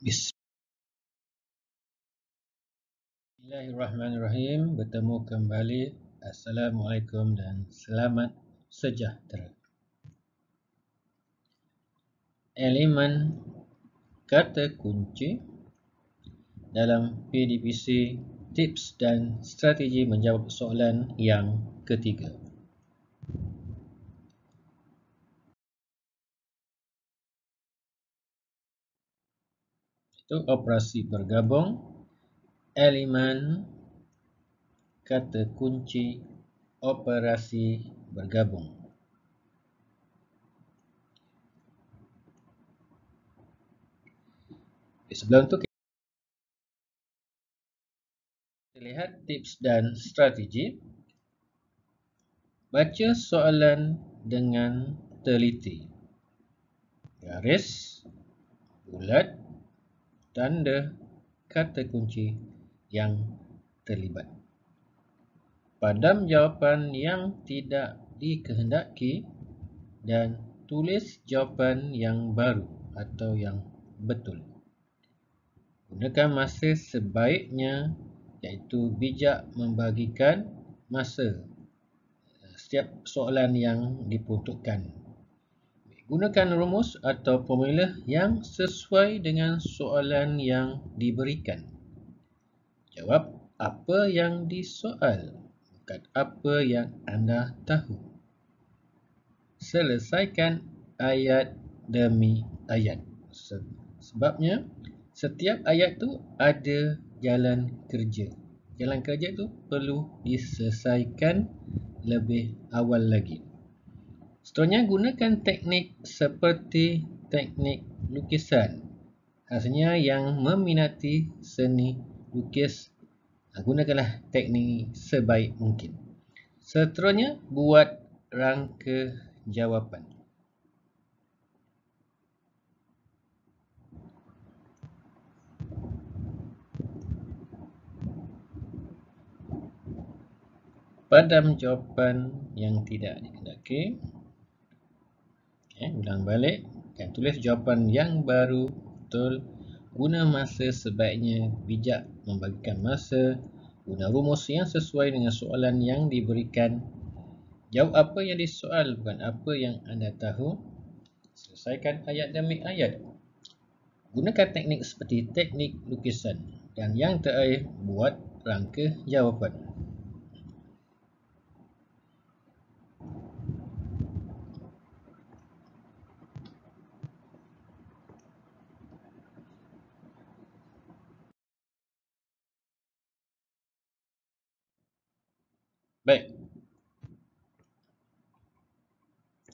Bismillahirrahmanirrahim. Bertemu kembali. Assalamualaikum dan selamat sejahtera. Elemen kata kunci dalam PDPC, tips dan strategi menjawab soalan yang ketiga. Itu operasi bergabung, elemen kata kunci, operasi bergabung. Sebelum itu kita lihat tips dan strategi. Baca soalan dengan teliti. Garis, bulat, tanda, kata kunci yang terlibat. Padam jawapan yang tidak dikehendaki dan tulis jawapan yang baru atau yang betul. Gunakan masa sebaiknya, iaitu bijak membagikan masa setiap soalan yang diperuntukkan. Gunakan rumus atau formula yang sesuai dengan soalan yang diberikan. Jawab apa yang disoal, bukan apa yang anda tahu. Selesaikan ayat demi ayat. Sebabnya setiap ayat tu ada jalan kerja. Jalan kerja tu perlu diselesaikan lebih awal lagi. Seterusnya, gunakan teknik seperti teknik lukisan. Khasnya yang meminati seni lukis, gunakanlah teknik sebaik mungkin. Seterusnya, buat rangka jawapan. Padam jawapan yang tidak dikehendaki. Ulang balik dan tulis jawapan yang baru betul. Guna masa sebaiknya, bijak membagikan masa. Guna rumus yang sesuai dengan soalan yang diberikan. Jawab apa yang disoal, bukan apa yang anda tahu. Selesaikan ayat demi ayat. Gunakan teknik seperti teknik lukisan. Dan yang terakhir, buat rangka jawapan. Baik.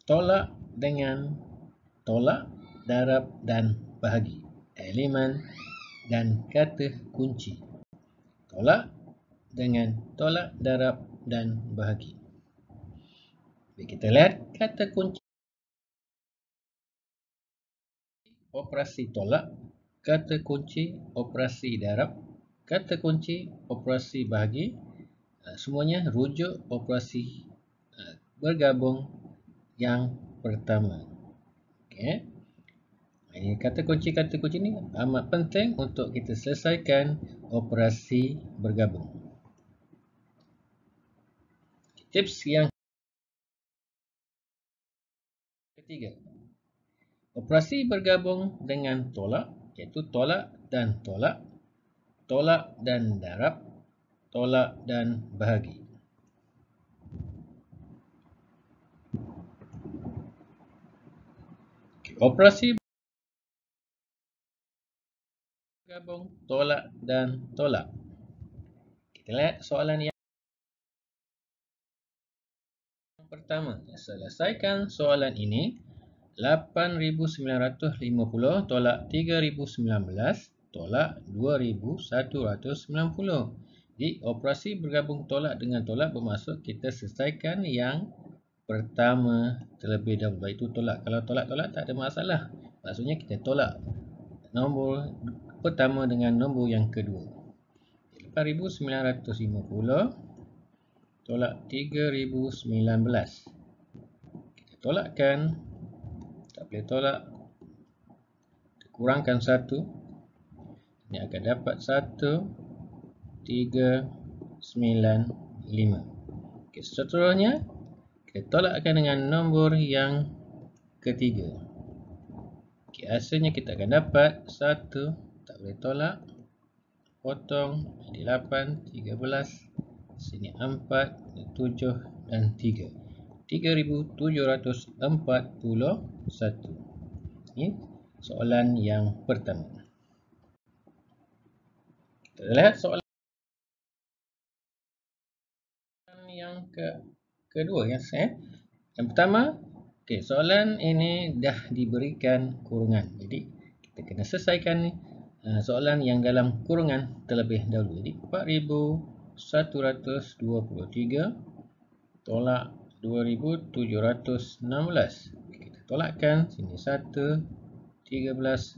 Tolak dengan tolak, darab dan bahagi. Elemen dan kata kunci. Tolak dengan tolak, darab dan bahagi. Kita lihat kata kunci. Operasi tolak, kata kunci, operasi darab, kata kunci, operasi bahagi. Semuanya rujuk operasi bergabung yang pertama. Okey. Ini kata kunci ni amat penting untuk kita selesaikan operasi bergabung. Tips yang ketiga. Operasi bergabung dengan tolak, iaitu tolak dan tolak, tolak dan darab, tolak dan bahagi. Operasi bergabung, tolak dan tolak. Kita lihat soalan yang pertama. Selesaikan soalan ini. 8,950 tolak 3,019 tolak 2,190. Jadi operasi bergabung tolak dengan tolak bermaksud kita selesaikan yang pertama terlebih dahulu. Itu tolak. Kalau tolak-tolak tak ada masalah. Maksudnya kita tolak nombor pertama dengan nombor yang kedua. 8,950 tolak 3,019. Kita tolakkan. Tak boleh tolak. Kurangkan 1. Ini akan dapat 1395. Okey, seterusnya kita tolakkan dengan nombor yang ketiga. Okey, hasilnya kita akan dapat 1, tak boleh tolak, potong, jadi 8, 13, sini 4, 7 dan 3. 3741. Ini soalan yang pertama. Kita lihat soalan yang kedua ya saya. Yang pertama, okey, soalan ini dah diberikan kurungan. Jadi kita kena selesaikan ni soalan yang dalam kurungan terlebih dahulu. Jadi 4123 tolak 2716. Kita tolakkan sini 1, 13,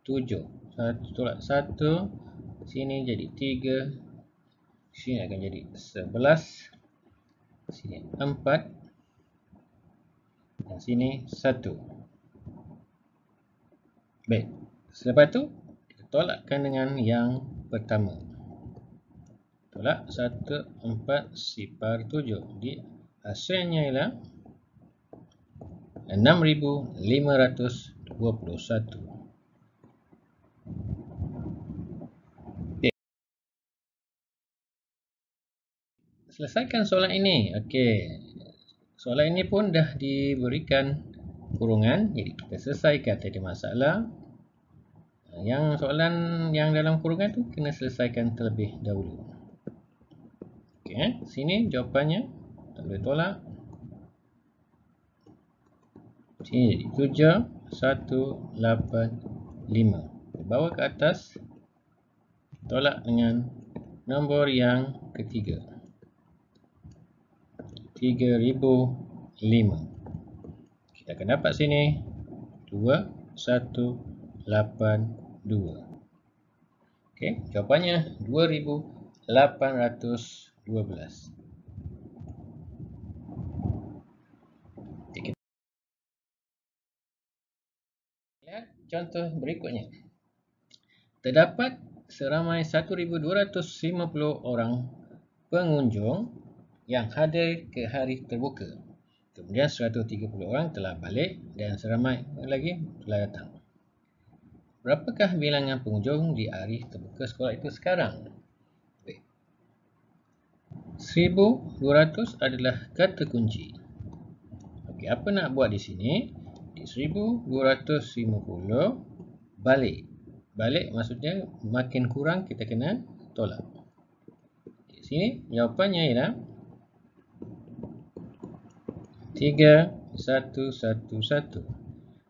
7. 1 tolak 1, sini jadi 3, sini akan jadi 11, sini 4 dan sini 1. Baik, selepas tu kita tolakkan dengan yang pertama. Tolak 1407. Jadi hasilnya ialah 6521. Selesaikan soalan ini. Okey. Soalan ini pun dah diberikan kurungan. Jadi kita selesaikan, tiada masalah. Yang soalan yang dalam kurungan tu kena selesaikan terlebih dahulu. Okey, sini jawapannya tak boleh tolak. Sini jadi 7185. Bawa ke atas, tolak dengan nombor yang ketiga. 3005. Kita akan dapat sini 2182. Okey, jawapannya 2812. Kita lihat contoh berikutnya. Terdapat seramai 1250 orang pengunjung yang hadir ke hari terbuka. Kemudian 130 orang telah balik dan seramai lagi telah datang. Berapakah bilangan pengunjung di hari terbuka sekolah itu sekarang? 1200 adalah kata kunci. Okey, apa nak buat di sini? Di 1250 balik. Balik maksudnya makin kurang kita kena tolak. Di sini jawapannya ialah 3111.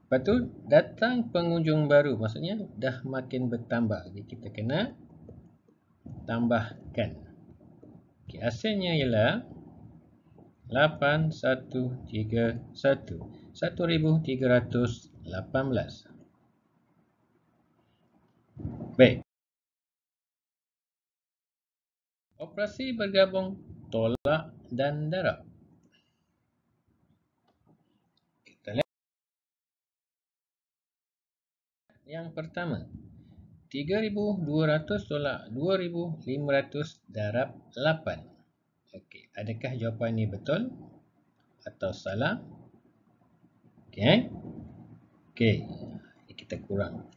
Lepas tu datang pengunjung baru, maksudnya dah makin bertambah. Jadi kita kena tambahkan. Okey, hasilnya ialah 8131. 1318. Baik. Operasi bergabung tolak dan darab. Kita lihat yang pertama. 3200 tolak 2500 darab 8. Okey, adakah jawapan ini betul atau salah? Okey. Okey, kita kurang.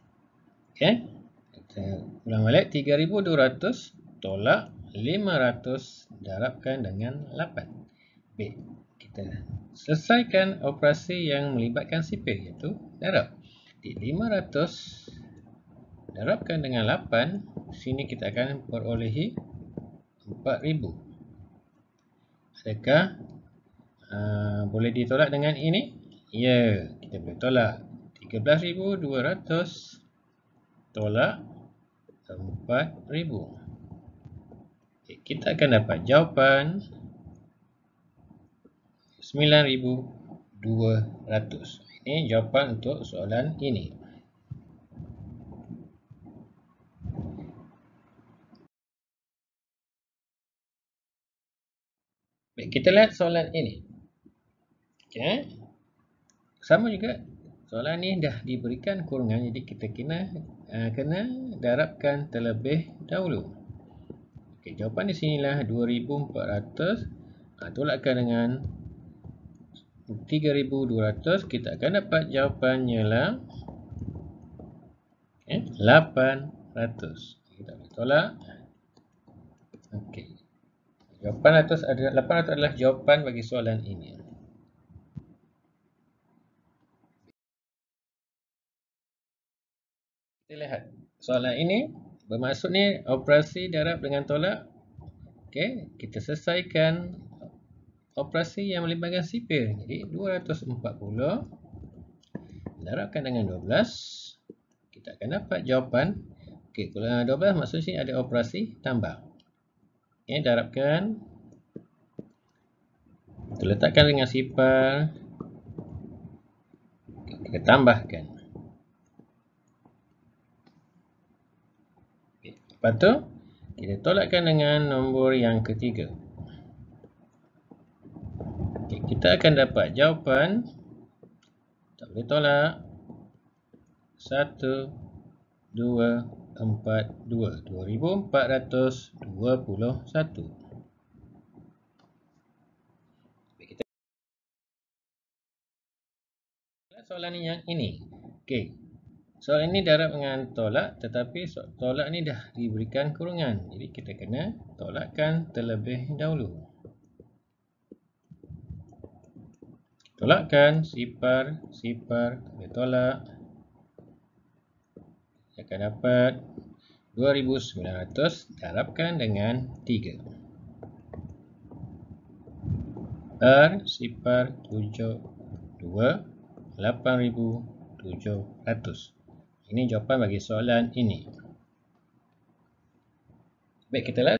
Okey. Kita ulang balik. 3200 tolak 500 darabkan dengan 8. Baik, kita selesaikan operasi yang melibatkan sipil, iaitu darab. Di 500 darabkan dengan 8, sini kita akan perolehi 4000. Adakah boleh ditolak dengan ini? Ya, kita boleh tolak. 13200 tolak 4000. Kita akan dapat jawapan 9200. Ini jawapan untuk soalan ini. Baik, kita lihat soalan ini. Okey. Sama juga Soalan ni dah diberikan kurungan, jadi kita kena darabkan terlebih dahulu. Okey, jawapan di sinilah 2400. Tolakkan dengan 3200, kita akan dapat jawapannya lah 800. Kita boleh tolak. Okey. Jawapan 800 adalah jawapan bagi soalan ini. Kita lihat soalan ini bermaksud ni operasi darab dengan tolak. Okey, kita selesaikan operasi yang melibatkan sipir. Jadi 240 darabkan dengan 12, kita akan dapat jawapan. Okey, kalau 12 maksud sini ada operasi tambah. Okey, darabkan. Kita letakkan dengan sipar. Kita tambahkan. Okey, lepas tu kita tolakkan dengan nombor yang ketiga. Okey, kita akan dapat jawapan, tak boleh tolak, 1422. 2421. Soalan yang ini. Okey. Soalan ini darab dengan tolak, tetapi tolak ni dah diberikan kurungan. Jadi kita kena tolakkan terlebih dahulu. Tolakkan sipar, kita tolak. Kita akan dapat 2900 darabkan dengan 3. R sipar 72 8700. Ini jawapan bagi soalan ini. Baik, kita lihat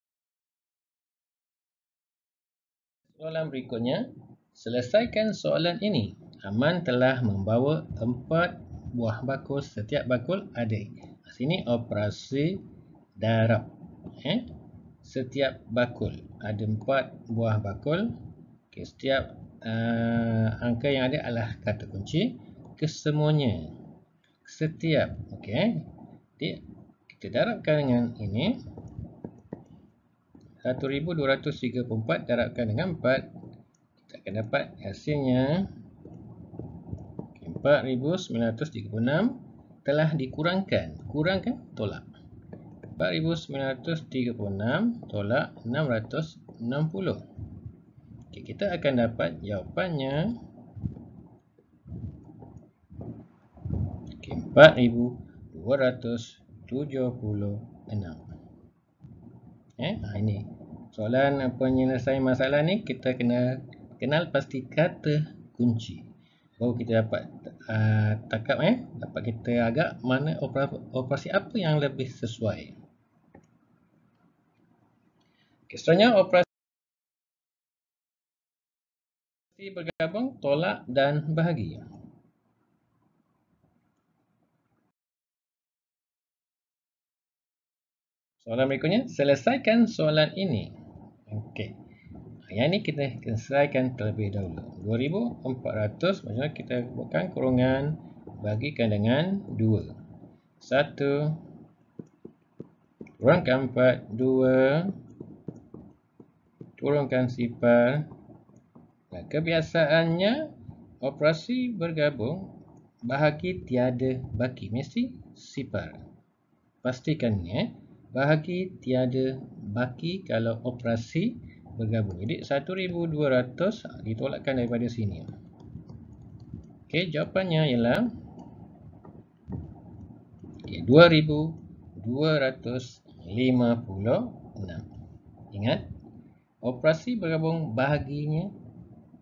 soalan berikutnya. Selesaikan soalan ini. Aman telah membawa 4 buah bakul, setiap bakul ada. Sini operasi darab. Setiap bakul ada 4 buah bakul. Okay, setiap angka yang ada adalah kata kunci. Kesemuanya, setiap. Okey. Jadi kita darabkan dengan ini. 1234 darabkan dengan 4. Kita akan dapat hasilnya 4936 telah dikurangkan. Kurangkan, tolak. 4936 tolak 660. Okay, kita akan dapat jawapannya 4276. Ini soalan penyelesaian masalah ni, kita kena kenal pasti kata kunci. Baru kita dapat dapat kita agak mana operasi apa yang lebih sesuai. Okay, seterusnya operasi bergabung, tolak dan bahagi. Soalan berikutnya, selesaikan soalan ini. Okey. Yang ini kita selesaikan terlebih dahulu. 2400 maksudnya kita buatkan kurungan, bagikan dengan 2. 1 kurangkan 4, 2 turunkan sifar. Nah, kebiasaannya operasi bergabung bahagi tiada baki, mesti sifar. Pastikan ya, bahagi tiada baki kalau operasi bergabung. Jadi 1200 ditolakkan daripada sini. Okey, jawapannya ialah 2256. Ingat, operasi bergabung bahaginya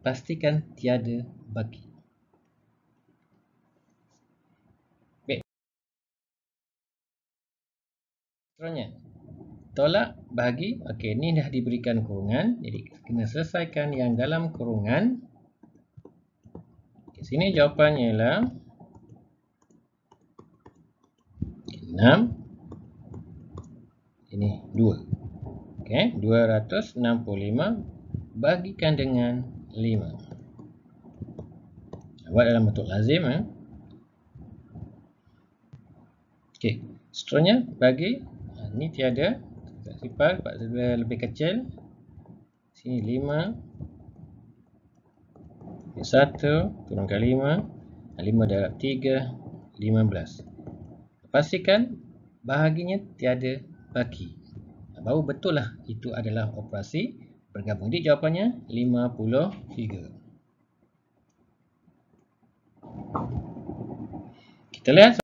pastikan tiada baki. Baik. Seterusnya, tolak bahagi. Okey, ni dah diberikan kurungan, jadi kena selesaikan yang dalam kurungan. Okey, sini jawapannya ialah 6. Ini 2. Okey, 265 bagikan dengan 5. Buat dalam bentuk lazim. Okey, seterusnya bagi ni tiada, sifar lebih kecil. Sini 5, 1 turunkan 5, 5 darab 3, 15. Pastikan bahaginya tiada baki. Baru betul lah itu adalah operasi bergabung. Jadi jawapannya 53. Kita lihat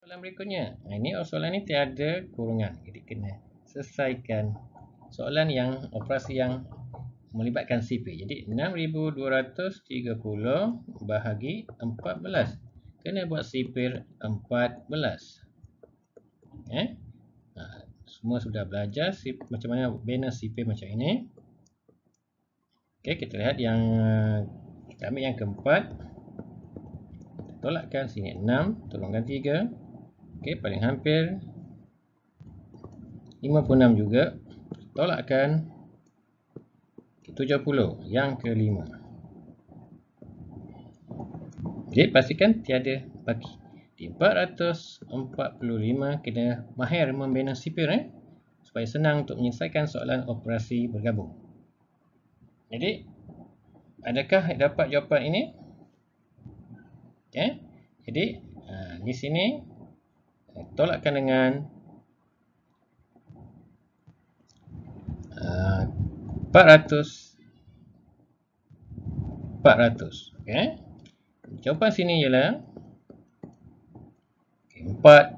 soalan berikutnya. Ini soalan ni tiada kurungan. Jadi kena selesaikan soalan yang operasi yang melibatkan CP. Jadi 6230 bahagi 14. Kena buat sipir 14. Semua sudah belajar macam mana bina sipir macam ini. Okey, kita lihat yang kita ambil yang keempat. Tolakkan sini 6, turunkan 3. Okey, paling hampir 56 juga. Tolakkan 70 yang kelima. Jadi pastikan tiada baki. Di 445 kena mahir membina sipir supaya senang untuk menyelesaikan soalan operasi bergabung. Jadi adakah dapat jawapan ini? Okay. Jadi di sini tolakkan dengan 400. Okay. Jawapan sini ialah 45.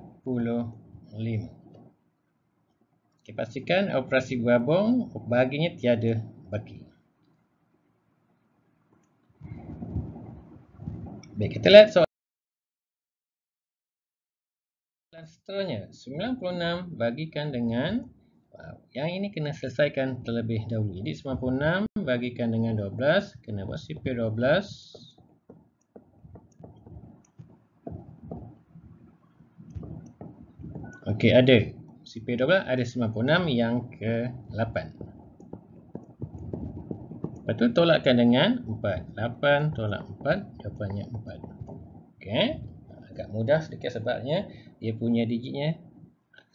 Okay, pastikan operasi bergabung bahaginya tiada baki. Baik, kita lihat soalan seterusnya. 96 bagikan dengan yang ini kena selesaikan terlebih dahulu. Jadi 96 bagikan dengan 12, kena buat sipir 12. Okey, ada sipir 12, ada 96 yang ke-8. Lepas tu tolakkan dengan 4. 8 tolak 4, jawapannya 4. Okey, agak mudah sedikit sebabnya dia punya digitnya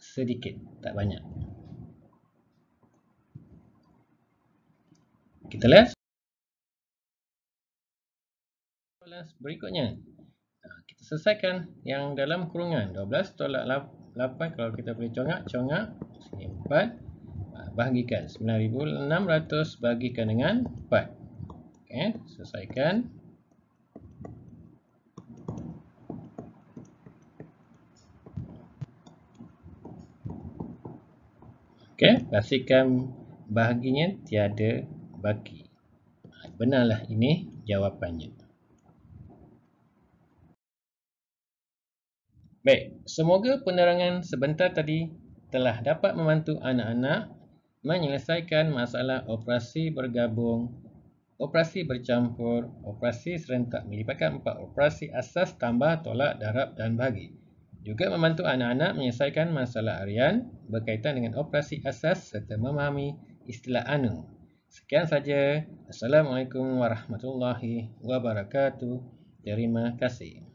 sedikit, tak banyak. Kita lihat soalan berikutnya. Kita selesaikan yang dalam kurungan. 12 tolak 8, kalau kita boleh congak. Sini 4. Bahagikan 9600 bagikan dengan 4. Okey, selesaikan. Okey, pastikan bahaginya tiada baki. Benarlah ini jawapannya. Baik, semoga penerangan sebentar tadi telah dapat membantu anak-anak menyelesaikan masalah operasi bergabung, operasi bercampur, operasi serentak melibatkan 4 operasi asas, tambah, tolak, darab dan bahagi. Juga membantu anak-anak menyelesaikan masalah harian berkaitan dengan operasi asas serta memahami istilah anu. Sekian saja. Assalamualaikum warahmatullahi wabarakatuh. Terima kasih.